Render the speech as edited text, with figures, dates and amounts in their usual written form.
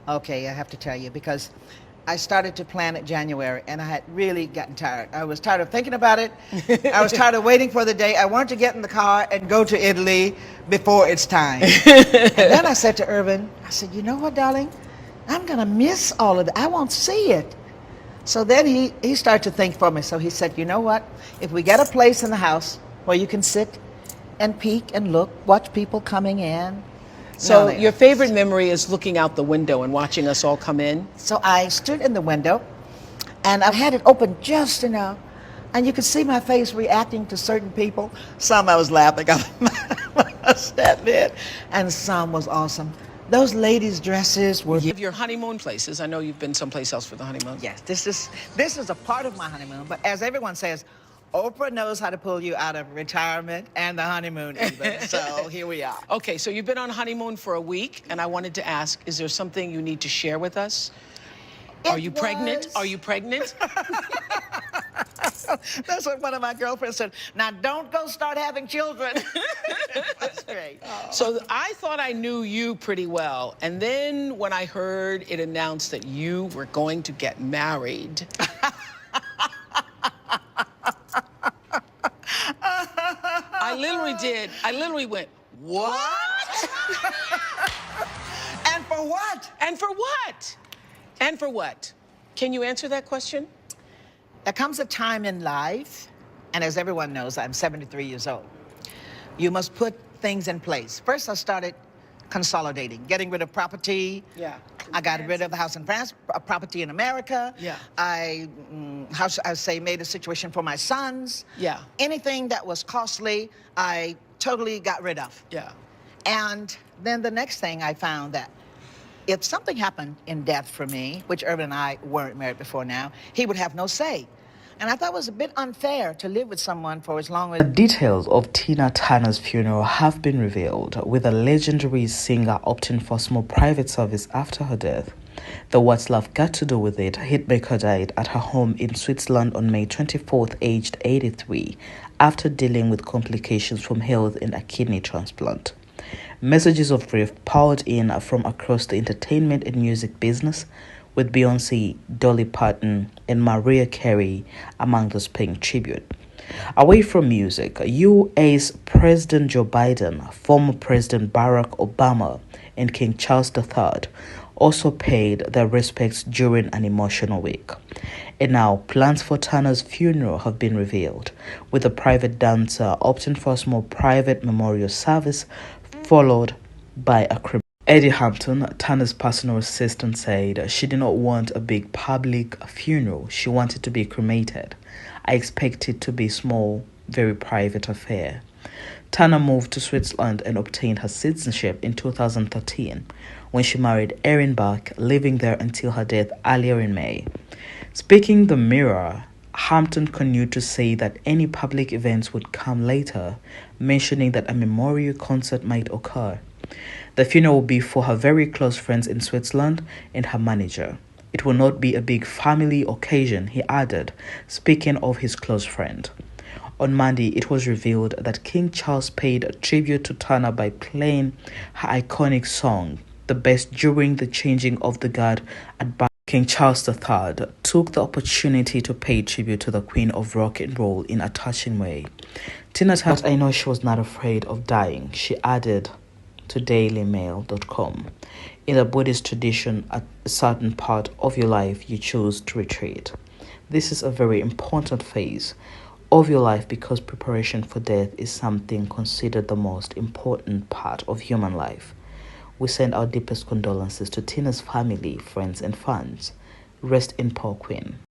Okay, I have to tell you because I started to plan it January and I had really gotten tired. I was tired of thinking about it. I was tired of waiting for the day. I wanted to get in the car and go to Italy before it's time. And then I said to Erwin, I said, you know what, darling? I'm going to miss all of it. I won't see it. So then he started to think for me. So he said, you know what? If we get a place in the house where you can sit and peek and look, watch people coming in. So your favorite memory is looking out the window and watching us all come in? So I stood in the window and I had it open just enough. And you could see my face reacting to certain people. Some I was laughing, I must admit, and some was awesome. Those ladies' dresses were... Your honeymoon places. I know you've been someplace else for the honeymoon. Yes, this is a part of my honeymoon. But as everyone says, Oprah knows how to pull you out of retirement and the honeymoon even. So here we are. Okay, so you've been on honeymoon for a week, and I wanted to ask, is there something you need to share with us? Are you pregnant? Are you pregnant? That's what one of my girlfriends said. Now, don't go start having children. That's great. Oh. So I thought I knew you pretty well. And then when I heard it announced that you were going to get married, I literally went, what? And for what? And for what? And for what? Can you answer that question? There comes a time in life, and as everyone knows, I'm 73 years old. You must put things in place. First, I started consolidating, getting rid of property. Yeah. I got rid of the house in France, property in America. Yeah. I made a situation for my sons. Yeah. Anything that was costly, I totally got rid of. Yeah. And then the next thing I found that if something happened in death for me, which Erwin and I weren't married before now, he would have no say. And I thought it was a bit unfair to live with someone for as long as... The details of Tina Turner's funeral have been revealed, with the legendary singer opting for small private service after her death. The What's Love Got to Do With It hitmaker died at her home in Switzerland on May 24th, aged 83, after dealing with complications from health in a kidney transplant. Messages of grief poured in from across the entertainment and music business, with Beyoncé, Dolly Parton, and Mariah Carey among those paying tribute. Away from music, U.S. President Joe Biden, former President Barack Obama, and King Charles III also paid their respects during an emotional week. And now, plans for Turner's funeral have been revealed, with the private dancer opting for a small private memorial service followed by a cremation. Eddie Hampton, Turner's personal assistant, said she did not want a big public funeral. She wanted to be cremated. I expect it to be a small, very private affair. Turner moved to Switzerland and obtained her citizenship in 2013 when she married Erwin Bach, living there until her death earlier in May. Speaking the Mirror, Hampton continued to say that any public events would come later, mentioning that a memorial concert might occur. The funeral will be for her very close friends in Switzerland and her manager. It will not be a big family occasion, he added, speaking of his close friend. On Monday, it was revealed that King Charles paid a tribute to Turner by playing her iconic song, The Best, during the changing of the guard at Bath. King Charles III took the opportunity to pay tribute to the Queen of Rock and Roll in a touching way. Tina Turner, but I know she was not afraid of dying, she added to dailymail.com. In the Buddhist tradition, at a certain part of your life, you choose to retreat. This is a very important phase of your life because preparation for death is something considered the most important part of human life. We send our deepest condolences to Tina's family, friends, and fans. Rest in power, Queen.